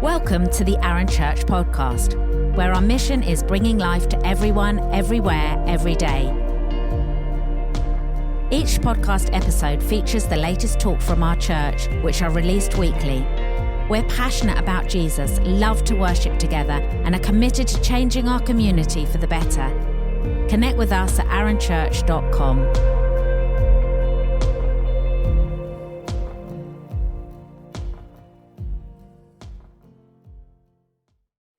Welcome to the Arun Church podcast, where our mission is bringing life to everyone, everywhere, every day. Each podcast episode features the latest talk from our church, which are released weekly. We're passionate about Jesus, love to worship together, and are committed to changing our community for the better. Connect with us at arunchurch.com.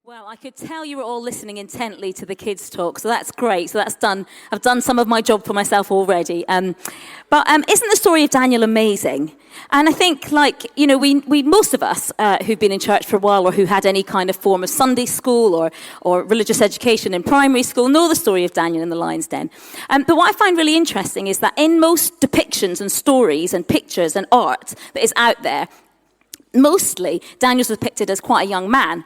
Well, I could tell you were all listening intently to the kids' talk, so that's great. So that's done. I've done some of my job for myself already. But isn't the story of Daniel amazing? And I think, we most of us who've been in church for a while or who had any kind of form of Sunday school or religious education in primary school know the story of Daniel in the lion's den. But what I find really interesting is that in most depictions and stories and pictures and art that is out there, mostly, Daniel's depicted as quite a young man.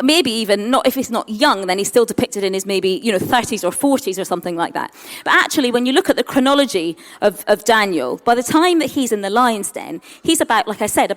Maybe even, not if he's not young, then he's still depicted in his maybe, 30s or 40s or something like that. But actually, when you look at the chronology of Daniel, by the time that he's in the lion's den, he's about, like I said,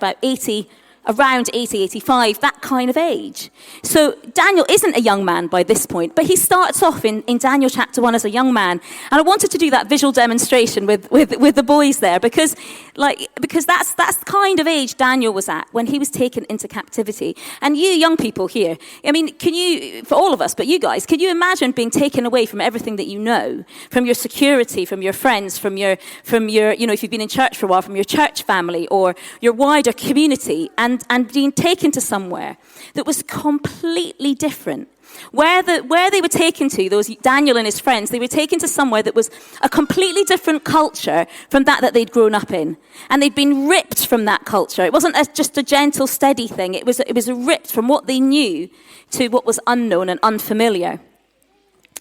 around 80, 85, that kind of age. So Daniel isn't a young man by this point, but he starts off in Daniel chapter 1 as a young man. And I wanted to do that visual demonstration with the boys there because that's the kind of age Daniel was at when he was taken into captivity. And you young people here, I mean, can you, for all of us, but you guys, can you imagine being taken away from everything that you know, from your security, from your friends, from your, if you've been in church for a while, from your church family or your wider community, and being taken to somewhere that was completely different. Where they were taken to, those Daniel and his friends, they were taken to somewhere that was a completely different culture from that they'd grown up in. And they'd been ripped from that culture. It wasn't just a gentle, steady thing. It was ripped from what they knew to what was unknown and unfamiliar.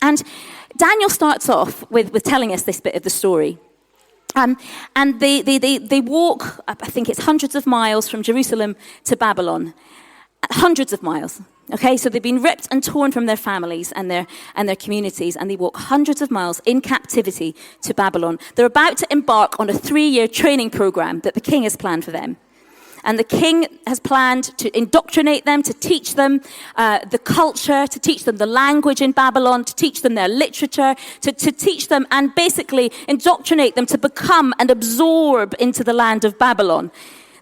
And Daniel starts off with telling us this bit of the story. And they walk, I think it's hundreds of miles from Jerusalem to Babylon. Hundreds of miles. Okay, so they've been ripped and torn from their families and their communities, and they walk hundreds of miles in captivity to Babylon. They're about to embark on a 3-year training program that the king has planned for them. And the king has planned to indoctrinate them, to teach them the culture, to teach them the language in Babylon, to teach them their literature, to teach them and basically indoctrinate them to become and absorb into the land of Babylon.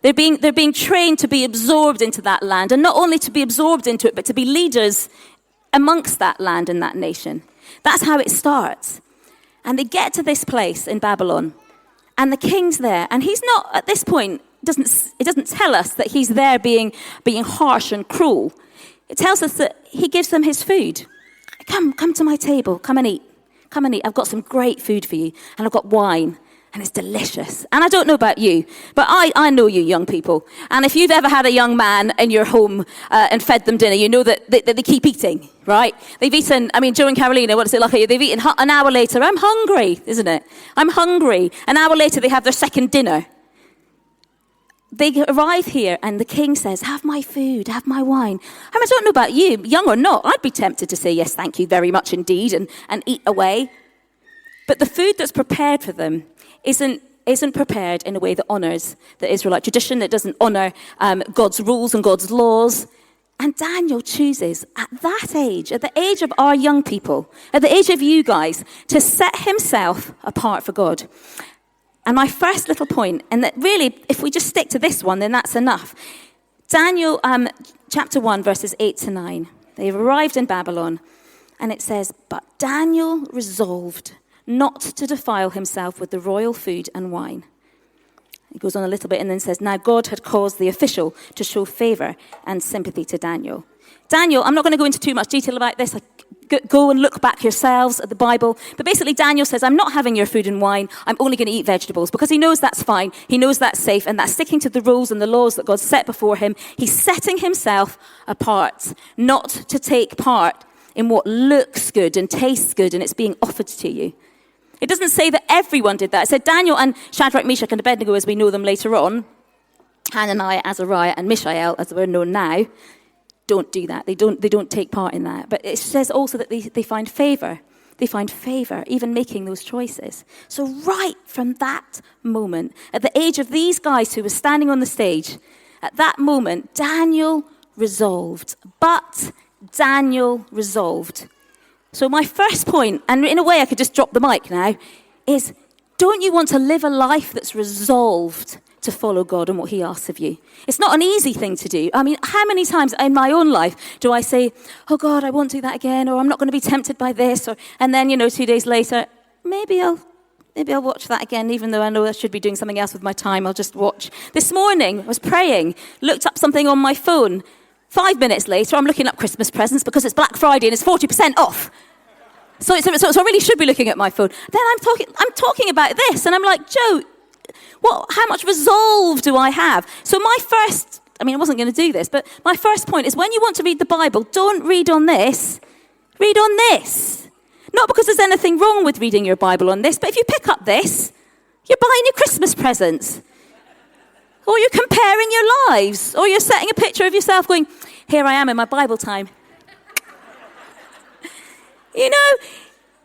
They're being trained to be absorbed into that land, and not only to be absorbed into it, but to be leaders amongst that land and that nation. That's how it starts. And they get to this place in Babylon, and the king's there, and he's not, at this point, it doesn't tell us that he's there being harsh and cruel. It tells us that he gives them his food. Come to my table, come and eat. I've got some great food for you, and I've got wine. And it's delicious. And I don't know about you, but I know you young people. And if you've ever had a young man in your home and fed them dinner, you know that they keep eating, right? They've eaten, Joe and Carolina, what is it like? They've eaten an hour later. I'm hungry, isn't it? I'm hungry. An hour later, they have their second dinner. They arrive here and the king says, have my food, have my wine. I don't know about you, young or not, I'd be tempted to say, yes, thank you very much indeed, and eat away. But the food that's prepared for them isn't prepared in a way that honors the Israelite tradition, that doesn't honor God's rules and God's laws. And Daniel chooses at that age, at the age of our young people, at the age of you guys, to set himself apart for God. And my first little point, and that really, if we just stick to this one, then that's enough. Daniel chapter 1, verses 8 to 9. They've arrived in Babylon, and it says, but Daniel resolved not to defile himself with the royal food and wine. It goes on a little bit and then says, now God had caused the official to show favor and sympathy to Daniel. Daniel, I'm not going to go into too much detail about this. Go and look back yourselves at the Bible. But basically Daniel says, I'm not having your food and wine. I'm only going to eat vegetables, because he knows that's fine. He knows that's safe, and that's sticking to the rules and the laws that God set before him. He's setting himself apart, not to take part in what looks good and tastes good and it's being offered to you. It doesn't say that everyone did that. It said Daniel and Shadrach, Meshach, and Abednego, as we know them later on, Hananiah, Azariah, and Mishael, as we're known now, don't do that. They don't take part in that. But it says also that they find favor. They find favor, even making those choices. So right from that moment, at the age of these guys who were standing on the stage, at that moment, Daniel resolved. But Daniel resolved. So my first point, and in a way I could just drop the mic now, is don't you want to live a life that's resolved to follow God and what he asks of you? It's not an easy thing to do. I mean, how many times in my own life do I say, oh God, I won't do that again, or I'm not going to be tempted by this, and then, 2 days later, maybe I'll watch that again, even though I know I should be doing something else with my time. I'll just watch. This morning, I was praying, looked up something on my phone. 5 minutes later, I'm looking up Christmas presents because it's Black Friday and it's 40% off. So I really should be looking at my phone. Then I'm talking about this, and I'm like, Joe, how much resolve do I have? So I wasn't going to do this, but my first point is when you want to read the Bible, don't read on this. Read on this. Not because there's anything wrong with reading your Bible on this, but if you pick up this, you're buying your Christmas presents. Or you're comparing your lives. Or you're setting a picture of yourself going, here I am in my Bible time.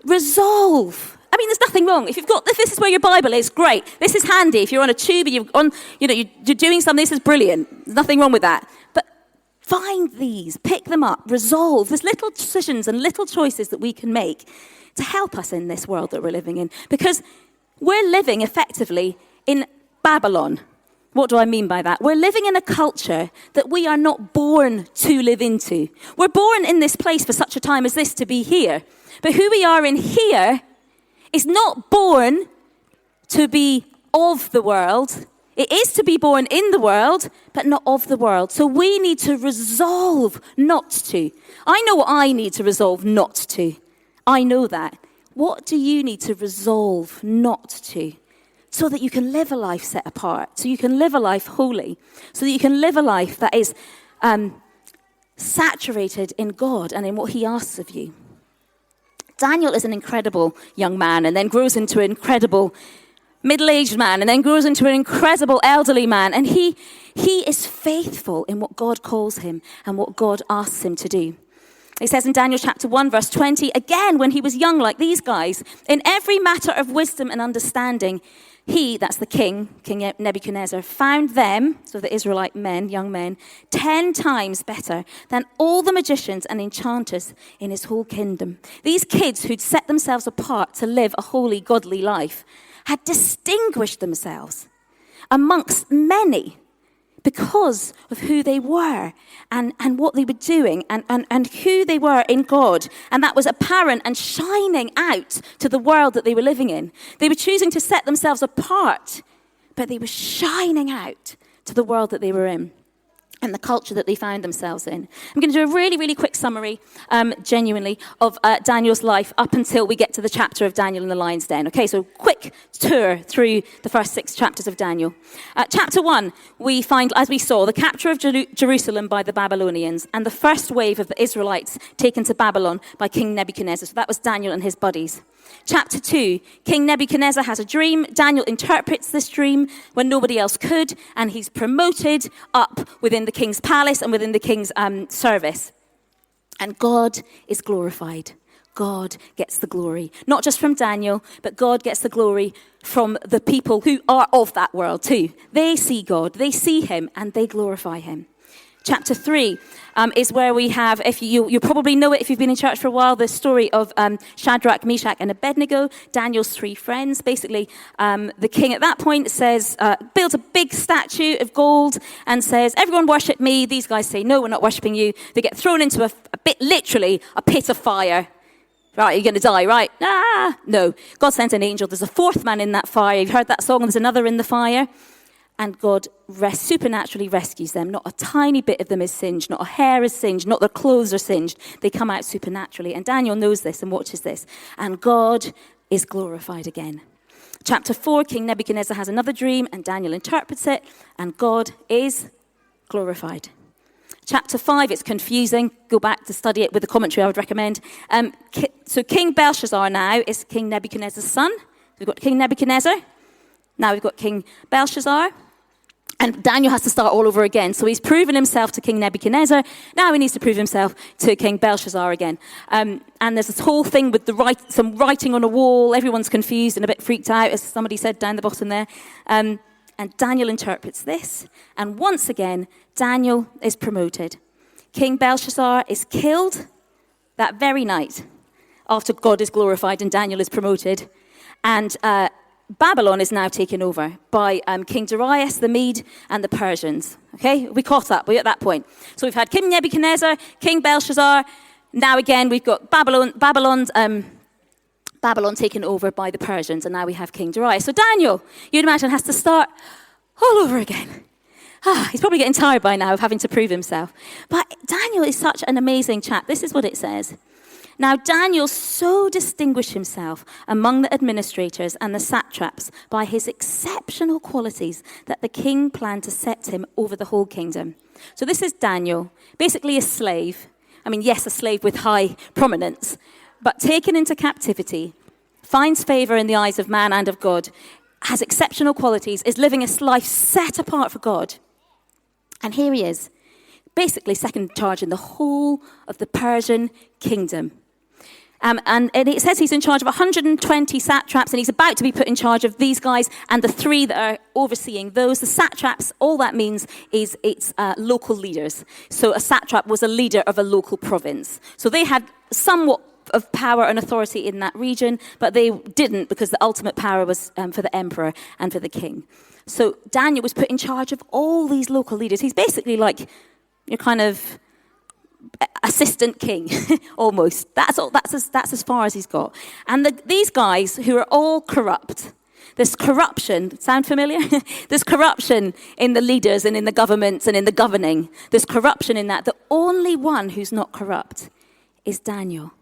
Resolve. I mean, there's nothing wrong. If this is where your Bible is, great. This is handy. If you're on a tube and you're doing something, this is brilliant. There's nothing wrong with that. But find these, pick them up, resolve. There's little decisions and little choices that we can make to help us in this world that we're living in. Because we're living effectively in Babylon. What do I mean by that? We're living in a culture that we are not born to live into. We're born in this place for such a time as this to be here. But who we are in here is not born to be of the world. It is to be born in the world, but not of the world. So we need to resolve not to. I know what I need to resolve not to. I know that. What do you need to resolve not to? So that you can live a life set apart, so you can live a life holy, so that you can live a life that is saturated in God and in what he asks of you. Daniel is an incredible young man and then grows into an incredible middle-aged man and then grows into an incredible elderly man. And he is faithful in what God calls him and what God asks him to do. It says in Daniel chapter 1, verse 20, again, when he was young like these guys, in every matter of wisdom and understanding, he, that's the king Nebuchadnezzar, found them, so the Israelite men, young men, 10 times better than all the magicians and enchanters in his whole kingdom. These kids who'd set themselves apart to live a holy, godly life had distinguished themselves amongst many because of who they were and what they were doing and who they were in God. And that was apparent and shining out to the world that they were living in. They were choosing to set themselves apart, but they were shining out to the world that they were in and the culture that they found themselves in. I'm going to do a really, really quick summary, genuinely, of Daniel's life up until we get to the chapter of Daniel in the lion's den. Okay, so quick tour through the first 6 chapters of Daniel. Chapter 1, we find, as we saw, the capture of Jerusalem by the Babylonians and the first wave of the Israelites taken to Babylon by King Nebuchadnezzar. So that was Daniel and his buddies. Chapter 2, King Nebuchadnezzar has a dream. Daniel interprets this dream when nobody else could, and he's promoted up within the king's palace and within the king's service. And God is glorified. God gets the glory. Not just from Daniel, but God gets the glory from the people who are of that world too. They see God, they see him, and they glorify him. Chapter 3 is where we have, if you probably know it if you've been in church for a while, the story of Shadrach, Meshach, and Abednego, Daniel's 3 friends. Basically, the king at that point says, builds a big statue of gold and says, everyone worship me. These guys say, no, we're not worshiping you. They get thrown into literally a pit of fire. Right, you're going to die, right? No. God sends an angel. There's a 4th man in that fire. You've heard that song, there's another in the fire. And God supernaturally rescues them. Not a tiny bit of them is singed. Not a hair is singed. Not their clothes are singed. They come out supernaturally. And Daniel knows this and watches this. And God is glorified again. Chapter 4, King Nebuchadnezzar has another dream. And Daniel interprets it. And God is glorified. Chapter 5, it's confusing. Go back to study it with the commentary I would recommend. So King Belshazzar now is King Nebuchadnezzar's son. We've got King Nebuchadnezzar. Now we've got King Belshazzar. And Daniel has to start all over again. So he's proven himself to King Nebuchadnezzar. Now he needs to prove himself to King Belshazzar again. And there's this whole thing with some writing on a wall. Everyone's confused and a bit freaked out, as somebody said down the bottom there. And Daniel interprets this. And once again, Daniel is promoted. King Belshazzar is killed that very night after God is glorified and Daniel is promoted. And Babylon is now taken over by King Darius, the Mede, and the Persians. Okay, we caught up. We're at that point. So we've had King Nebuchadnezzar, King Belshazzar. Now again, we've got Babylon taken over by the Persians, and now we have King Darius. So Daniel, you'd imagine, has to start all over again. He's probably getting tired by now of having to prove himself. But Daniel is such an amazing chap. This is what it says. Now Daniel so distinguished himself among the administrators and the satraps by his exceptional qualities that the king planned to set him over the whole kingdom. So this is Daniel, basically a slave. I mean, yes, a slave with high prominence, but taken into captivity, finds favor in the eyes of man and of God, has exceptional qualities, is living a life set apart for God. And here he is, basically second in charge in the whole of the Persian kingdom. And it says he's in charge of 120 satraps, and he's about to be put in charge of these guys and the 3 that are overseeing those. The satraps, all that means is it's local leaders. So a satrap was a leader of a local province. So they had somewhat of power and authority in that region, but they didn't, because the ultimate power was for the emperor and for the king. So Daniel was put in charge of all these local leaders. He's basically like your kind of assistant king, almost. That's as far as he's got. And these guys who are all corrupt. There's corruption. Sound familiar? There's corruption in the leaders and in the governments and in the governing. There's corruption in that. The only one who's not corrupt is Daniel.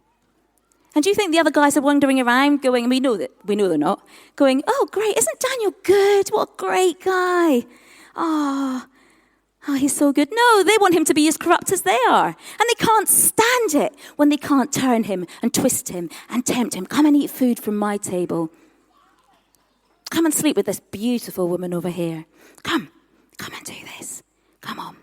And do you think the other guys are wandering around going, and we know they're not, going, oh, great, isn't Daniel good? What a great guy. Oh, he's so good. No, they want him to be as corrupt as they are. And they can't stand it when they can't turn him and twist him and tempt him. Come and eat food from my table. Come and sleep with this beautiful woman over here. Come and do this. Come on.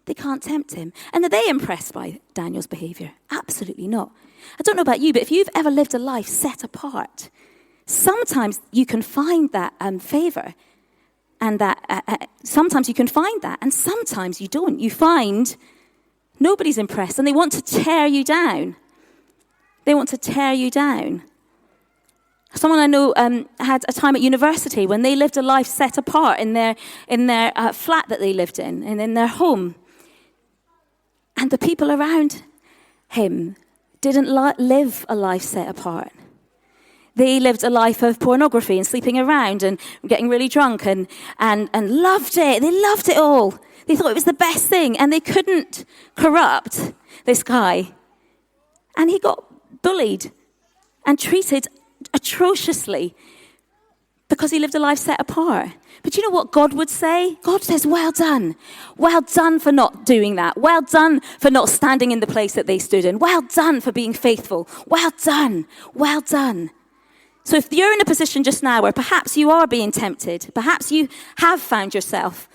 They can't tempt him. And are they impressed by Daniel's behavior? Absolutely not. I don't know about you, but if you've ever lived a life set apart, sometimes you can find that favor. And that sometimes you can find that, and sometimes you don't. You find nobody's impressed, and they want to tear you down. Someone I know had a time at university when they lived a life set apart in their flat that they lived in and in their home. And the people around him didn't live a life set apart. They lived a life of pornography and sleeping around and getting really drunk and loved it. They loved it all. They thought it was the best thing, and they couldn't corrupt this guy. And he got bullied and treated atrociously because he lived a life set apart. But you know what God would say? God says, well done. Well done for not doing that. Well done for not standing in the place that they stood in. Well done for being faithful. Well done. Well done. So if you're in a position just now where perhaps you are being tempted, perhaps you have found yourself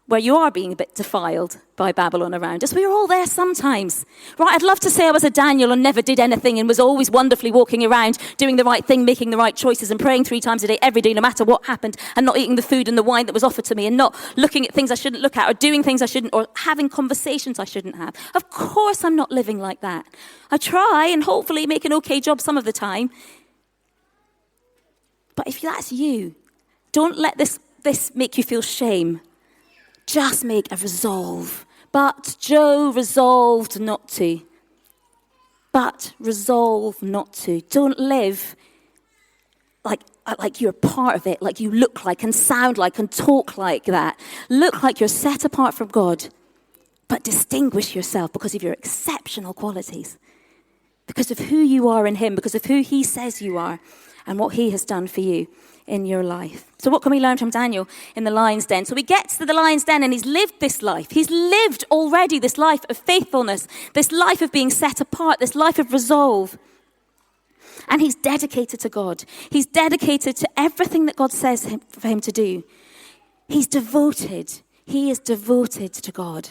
where you are being a bit defiled by Babylon around us. We're all there sometimes. Right, I'd love to say I was a Daniel and never did anything and was always wonderfully walking around, doing the right thing, making the right choices and praying 3 times a day, every day, no matter what happened, and not eating the food and the wine that was offered to me, and not looking at things I shouldn't look at, or doing things I shouldn't, or having conversations I shouldn't have. Of course I'm not living like that. I try and hopefully make an okay job some of the time. But if that's you, don't let this make you feel shame. Just make a resolve. But Joe resolved not to. But resolve not to. Don't live like you're part of it, like you look like and sound like and talk like that. Look like you're set apart from God, but distinguish yourself because of your exceptional qualities, because of who you are in him, because of who he says you are and what he has done for you in your life. So what can we learn from Daniel in the lion's den? So he gets to the lion's den and he's lived this life. He's lived already this life of faithfulness, this life of being set apart, this life of resolve. And he's dedicated to God. He's dedicated to everything that God says for him to do. He's devoted. He is devoted to God.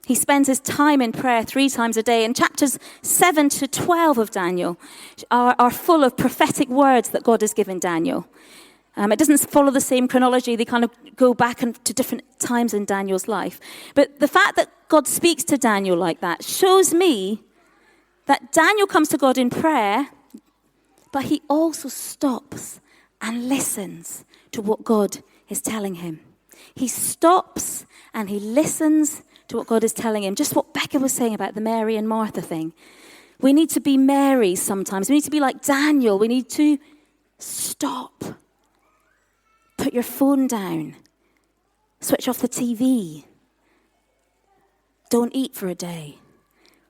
He spends his time in prayer 3 times a day. And chapters 7 to 12 of Daniel are full of prophetic words that God has given Daniel. It doesn't follow the same chronology. They kind of go back to different times in Daniel's life. But the fact that God speaks to Daniel like that shows me that Daniel comes to God in prayer, but he also stops and listens to what God is telling him. He stops and he listens to what God is telling him. Just what Becca was saying about the Mary and Martha thing. We need to be Mary sometimes. We need to be like Daniel. We need to stop. Put your phone down. Switch off the TV. Don't eat for a day.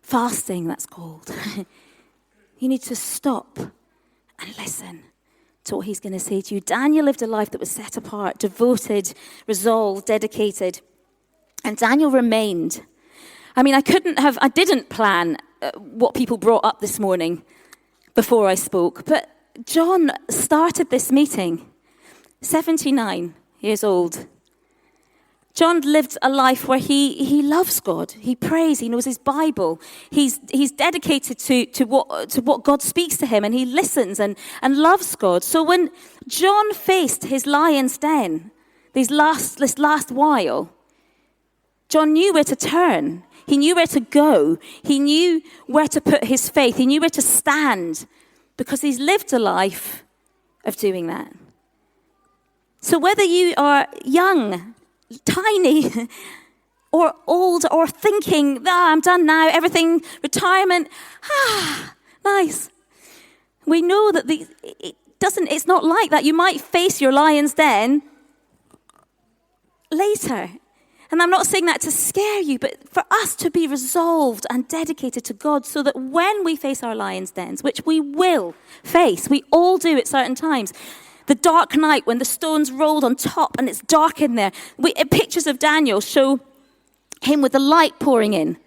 Fasting, that's called. You need to stop and listen to what he's going to say to you. Daniel lived a life that was set apart, devoted, resolved, dedicated. And Daniel remained. I mean, I didn't plan what people brought up this morning before I spoke. But John started this meeting, 79 years old. John lived a life where he loves God. He prays. He knows his Bible. He's dedicated to what God speaks to him, and he listens and loves God. So when John faced his lion's den, this last while, John knew where to turn. He knew where to go. He knew where to put his faith. He knew where to stand, because he's lived a life of doing that. So whether you are young, tiny, or old, or thinking, I'm done now, everything, retirement, nice. We know that it's not like that. You might face your lion's den later. And I'm not saying that to scare you, but for us to be resolved and dedicated to God, so that when we face our lion's dens, which we will face, we all do at certain times, the dark night when the stones rolled on top and it's dark in there. Pictures of Daniel show him with the light pouring in.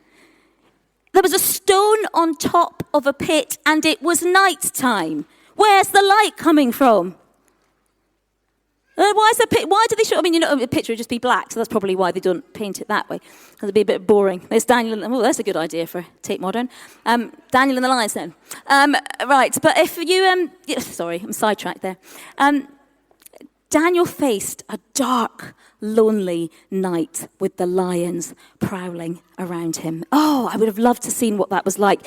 There was a stone on top of a pit and it was night time. Where's the light coming from? Why do they show? I mean, a picture would just be black, so that's probably why they don't paint it that way. It'd be a bit boring. There's Daniel. Oh, that's a good idea for Tate Modern. Daniel and the Lion's Den. Right, but if you, sorry, I'm sidetracked there. Daniel faced a dark, lonely night with the lions prowling around him. Oh, I would have loved to have seen what that was like,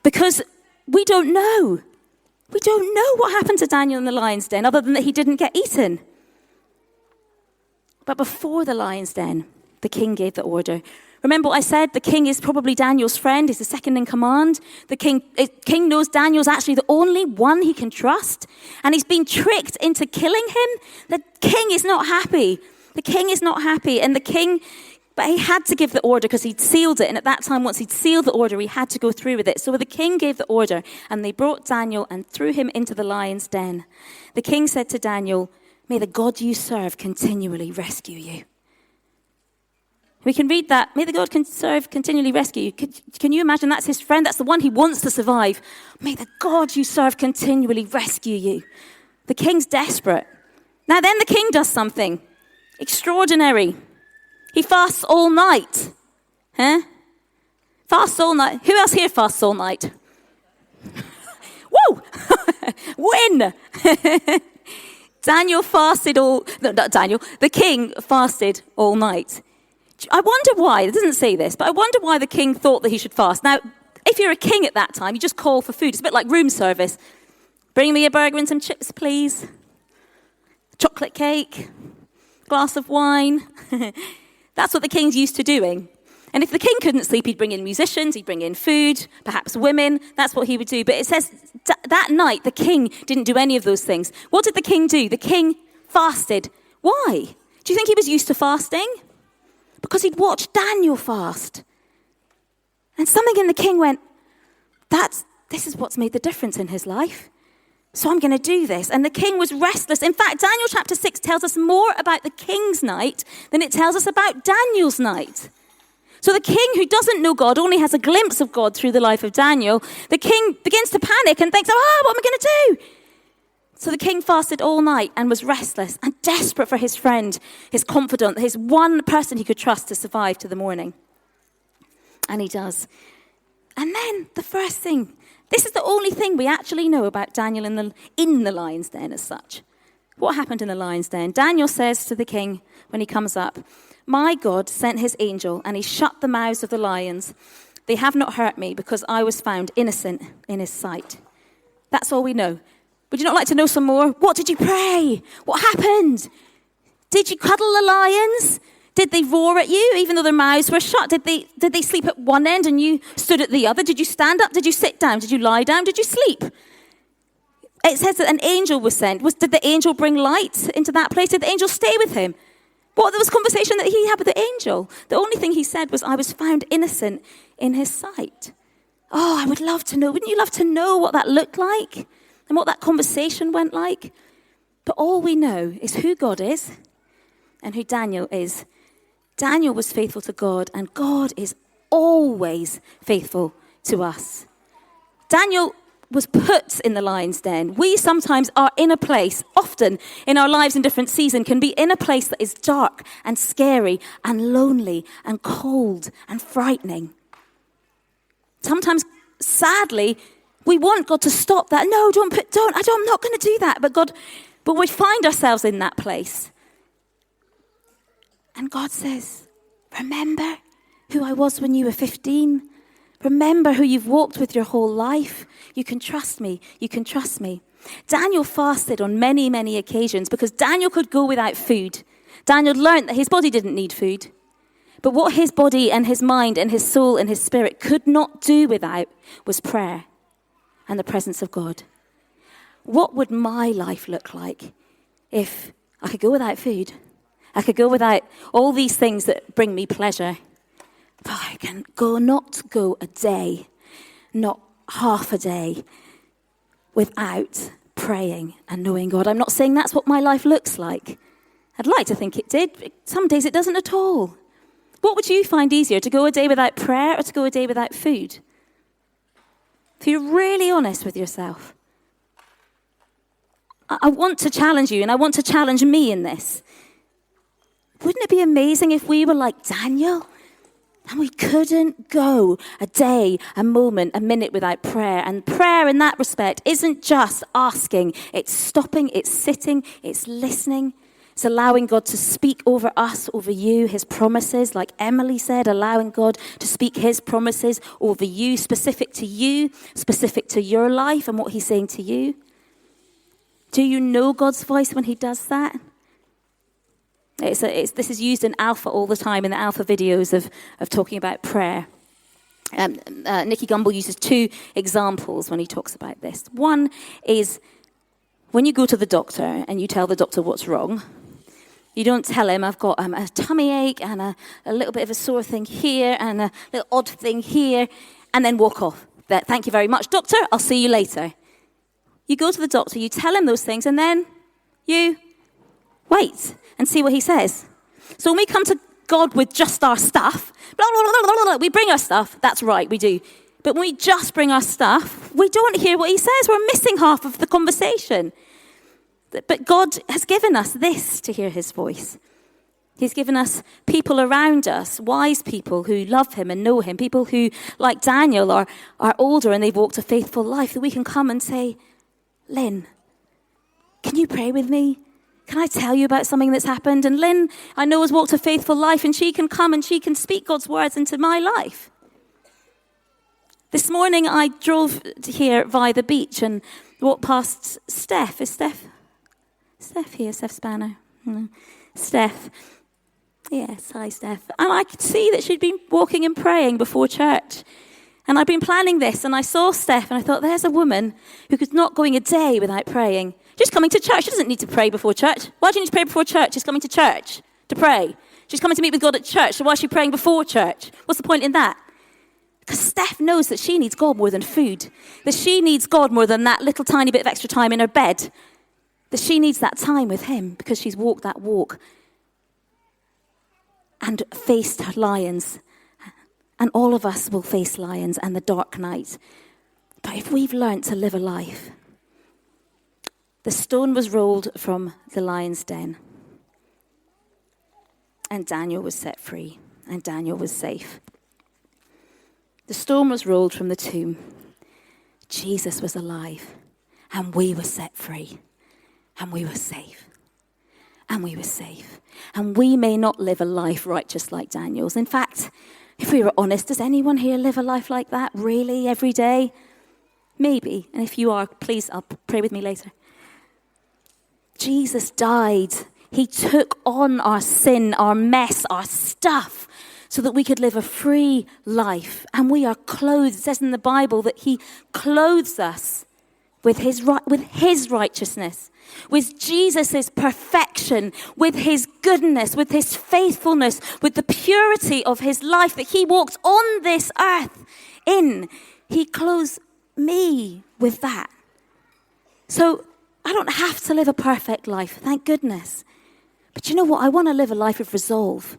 because we don't know. We don't know what happened to Daniel in the lion's den, other than that he didn't get eaten. But before the lion's den, the king gave the order. Remember what I said? The king is probably Daniel's friend. He's the second in command. The king knows Daniel's actually the only one he can trust. And he's been tricked into killing him. The king is not happy. The king is not happy. And but he had to give the order because he'd sealed it. And at that time, once he'd sealed the order, he had to go through with it. So the king gave the order, and they brought Daniel and threw him into the lion's den. The king said to Daniel, "May the God you serve continually rescue you." We can read that. May the God serve continually rescue you. Can you imagine that's his friend? That's the one he wants to survive. May the God you serve continually rescue you. The king's desperate. Now then the king does something extraordinary. He fasts all night. Fasts all night. Who else here fasts all night? Woo! Win! The king fasted all night. I wonder why, it doesn't say this, but I wonder why the king thought that he should fast. Now, if you're a king at that time, you just call for food. It's a bit like room service. Bring me a burger and some chips, please. Chocolate cake, glass of wine. That's what the king's used to doing. And if the king couldn't sleep, he'd bring in musicians, he'd bring in food, perhaps women. That's what he would do. But it says that night, the king didn't do any of those things. What did the king do? The king fasted. Why? Do you think he was used to fasting? Because he'd watched Daniel fast. And something in the king went, this is what's made the difference in his life. So I'm going to do this. And the king was restless. In fact, Daniel chapter 6 tells us more about the king's night than it tells us about Daniel's night. So the king who doesn't know God only has a glimpse of God through the life of Daniel. The king begins to panic and thinks, what am I going to do? So the king fasted all night and was restless and desperate for his friend, his confidant, his one person he could trust to survive to the morning. And he does. And then the first thing, this is the only thing we actually know about Daniel in the lion's den as such. What happened in the lion's den? Daniel says to the king when he comes up, "My God sent his angel and he shut the mouths of the lions. They have not hurt me because I was found innocent in his sight." That's all we know. Would you not like to know some more? What did you pray? What happened? Did you cuddle the lions? Did they roar at you even though their mouths were shut? Did they sleep at one end and you stood at the other? Did you stand up? Did you sit down? Did you lie down? Did you sleep? It says that an angel was sent. Did the angel bring light into that place? Did the angel stay with him? What was conversation that he had with the angel? The only thing he said was, "I was found innocent in his sight." Oh, I would love to know. Wouldn't you love to know what that looked like and what that conversation went like? But all we know is who God is and who Daniel is. Daniel was faithful to God, and God is always faithful to us. Daniel was put in the lion's den. We sometimes are in a place, often in our lives in different seasons, can be in a place that is dark and scary and lonely and cold and frightening. Sometimes, sadly, we want God to stop that. No, I'm not going to do that. But we find ourselves in that place. And God says, "Remember who I was when you were 15. Remember who you've walked with your whole life. You can trust me. You can trust me." Daniel fasted on many, many occasions because Daniel could go without food. Daniel learned that his body didn't need food. But what his body and his mind and his soul and his spirit could not do without was prayer and the presence of God. What would my life look like if I could go without food? I could go without all these things that bring me pleasure. But I can not go a day, not half a day, without praying and knowing God. I'm not saying that's what my life looks like. I'd like to think it did. Some days it doesn't at all. What would you find easier, to go a day without prayer or to go a day without food? If you're really honest with yourself. I want to challenge you, and I want to challenge me in this. Wouldn't it be amazing if we were like Daniel? And we couldn't go a day, a moment, a minute without prayer. And prayer in that respect isn't just asking. It's stopping, it's sitting, it's listening. It's allowing God to speak over us, over you, his promises. Like Emily said, allowing God to speak his promises over you, specific to your life and what he's saying to you. Do you know God's voice when he does that? This is used in Alpha all the time, in the Alpha videos of talking about prayer. Nicky Gumbel uses two examples when he talks about this. One is when you go to the doctor and you tell the doctor what's wrong. You don't tell him, "I've got a tummy ache and a little bit of a sore thing here and a little odd thing here," and then walk off. "Thank you very much, doctor. I'll see you later." You go to the doctor, you tell him those things, and then you wait and see what he says. So when we come to God with just our stuff, blah, blah, blah, blah, blah, we bring our stuff. That's right, we do. But when we just bring our stuff, we don't hear what he says. We're missing half of the conversation. But God has given us this to hear his voice. He's given us people around us, wise people who love him and know him, people who, like Daniel, are older and they've walked a faithful life, that we can come and say, "Lynn, can you pray with me? Can I tell you about something that's happened?" And Lynn, I know, has walked a faithful life, and she can come and she can speak God's words into my life. This morning I drove here via the beach and walked past Steph. Is Steph here? Steph Spanner? Steph. Yes, hi Steph. And I could see that she'd been walking and praying before church. And I'd been planning this, and I saw Steph, and I thought, there's a woman who was not going a day without praying. She's coming to church. She doesn't need to pray before church. Why do you need to pray before church? She's coming to church to pray. She's coming to meet with God at church, so why is she praying before church? What's the point in that? Because Steph knows that she needs God more than food, that she needs God more than that little tiny bit of extra time in her bed, that she needs that time with him because she's walked that walk and faced lions. And all of us will face lions and the dark night. But if we've learnt to live a life, the stone was rolled from the lion's den. And Daniel was set free. And Daniel was safe. The stone was rolled from the tomb. Jesus was alive. And we were set free. and we were safe. And we were safe. And we may not live a life righteous like Daniel's. In fact, if we were honest, does anyone here live a life like that, really, every day? Maybe. And if you are, please, pray with me later. Jesus died. He took on our sin, our mess, our stuff, so that we could live a free life. And we are clothed. It says in the Bible that he clothes us with his righteousness, with Jesus' perfection, with his goodness, with his faithfulness, with the purity of his life that he walked on this earth in. He clothes me with that. So I don't have to live a perfect life, thank goodness. But you know what? I want to live a life of resolve.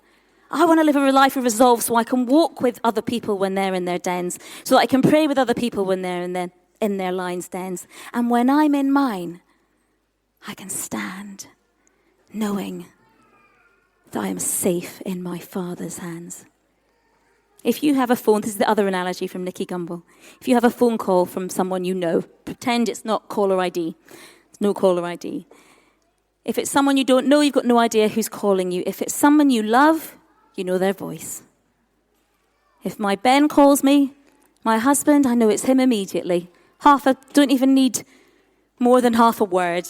I want to live a life of resolve so I can walk with other people when they're in their dens, so that I can pray with other people when they're in their lions' dens. And when I'm in mine, I can stand knowing that I am safe in my Father's hands. If you have a phone, this is the other analogy from Nicky Gumbel. If you have a phone call from someone you know, pretend it's not caller ID. It's no caller ID. If it's someone you don't know, you've got no idea who's calling you. If it's someone you love, you know their voice. If my Ben calls me, my husband, I know it's him immediately. Don't even need more than half a word.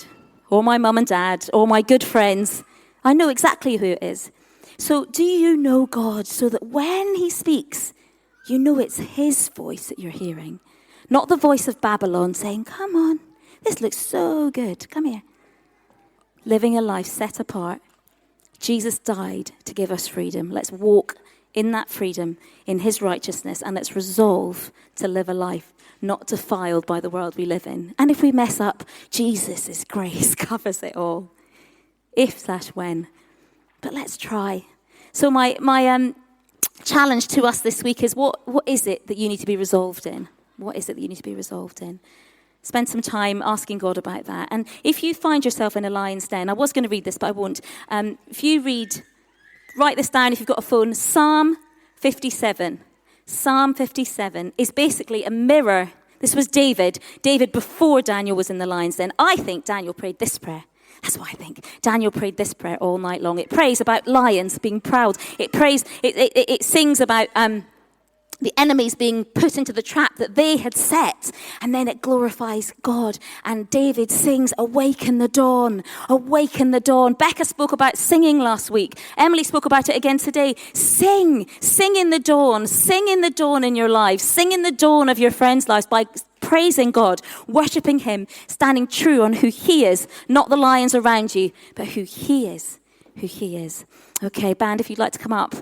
Or my mum and dad, or my good friends. I know exactly who it is. So do you know God so that when he speaks, you know it's his voice that you're hearing? Not the voice of Babylon saying, come on, this looks so good, come here. Living a life set apart. Jesus died to give us freedom. Let's walk in that freedom, in his righteousness, and let's resolve to live a life not defiled by the world we live in. And if we mess up, Jesus' grace covers it all. If/when. But let's try. So my challenge to us this week is what is it that you need to be resolved in? What is it that you need to be resolved in? Spend some time asking God about that. And if you find yourself in a lion's den, I was going to read this, but I won't. If you write this down if you've got a phone, Psalm 57. Psalm 57 is basically a mirror. This was David before Daniel was in the lion's den. I think Daniel prayed this prayer. That's what I think. Daniel prayed this prayer all night long. It prays about lions being proud. It sings about the enemies being put into the trap that they had set. And then it glorifies God. And David sings, awaken the dawn, awaken the dawn. Becca spoke about singing last week. Emily spoke about it again today. Sing in the dawn in your lives. Sing in the dawn of your friends' lives by praising God, worshipping him, standing true on who he is, not the lions around you, but who he is. Okay, band, if you'd like to come up.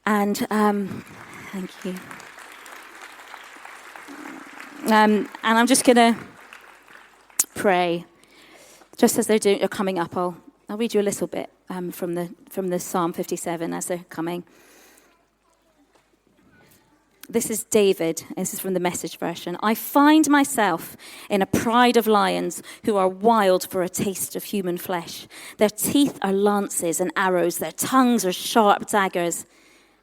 And thank you. And I'm just going to pray. Just as they're coming up, I'll read you a little bit from the Psalm 57 as they're coming. This is David. This is from the Message version. I find myself in a pride of lions who are wild for a taste of human flesh. Their teeth are lances and arrows. Their tongues are sharp daggers.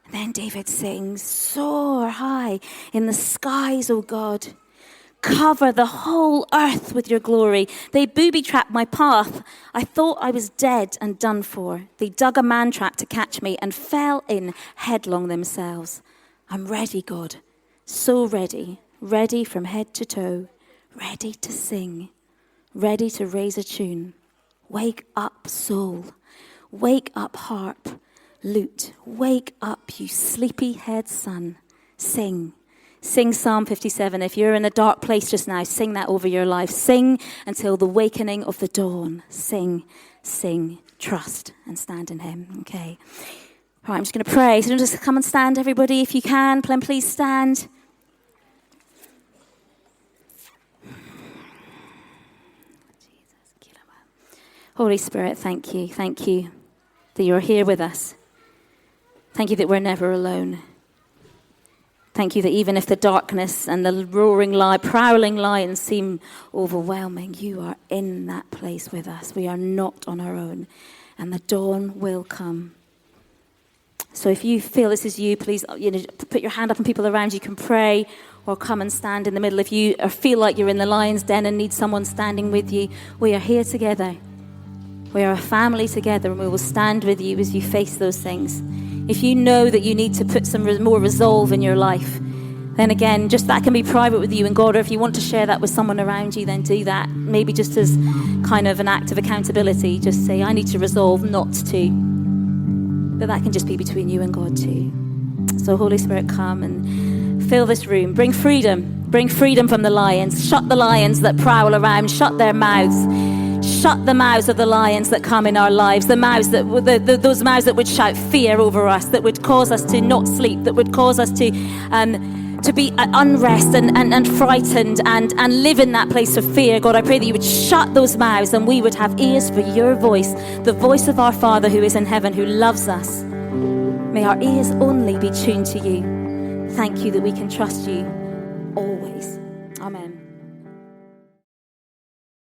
And then David sings, soar high in the skies, O God. Cover the whole earth with your glory. They booby-trapped my path. I thought I was dead and done for. They dug a man-trap to catch me and fell in headlong themselves. I'm ready, God, so ready, ready from head to toe, ready to sing, ready to raise a tune. Wake up, soul. Wake up, harp. Lute, wake up, you sleepy-head son. Sing Psalm 57. If you're in a dark place just now, sing that over your life. Sing until the wakening of the dawn. Sing, trust, and stand in him. Okay. All right, I'm just going to pray. So just come and stand, everybody, if you can. Please stand. Holy Spirit, thank you. Thank you that you're here with us. Thank you that we're never alone. Thank you that even if the darkness and the prowling lions seem overwhelming, you are in that place with us. We are not on our own, and the dawn will come. So if you feel this is you, please put your hand up and people around you can pray, or come and stand in the middle, if you feel like you're in the lion's den and need someone standing with you, we are here together. We are a family together, and we will stand with you as you face those things. If you know that you need to put some more resolve in your life, then again, just that can be private with you and God, or if you want to share that with someone around you, then do that. Maybe just as kind of an act of accountability, just say, I need to resolve not to. But that can just be between you and God too. So Holy Spirit, come and fill this room. Bring freedom. Bring freedom from the lions. Shut the lions that prowl around. Shut their mouths. Shut the mouths of the lions that come in our lives, the mouths that those mouths that would shout fear over us, that would cause us to not sleep, that would cause us to be unrest and frightened and live in that place of fear. God, I pray that you would shut those mouths and we would have ears for your voice, the voice of our Father who is in heaven, who loves us. May our ears only be tuned to you. Thank you that we can trust you always.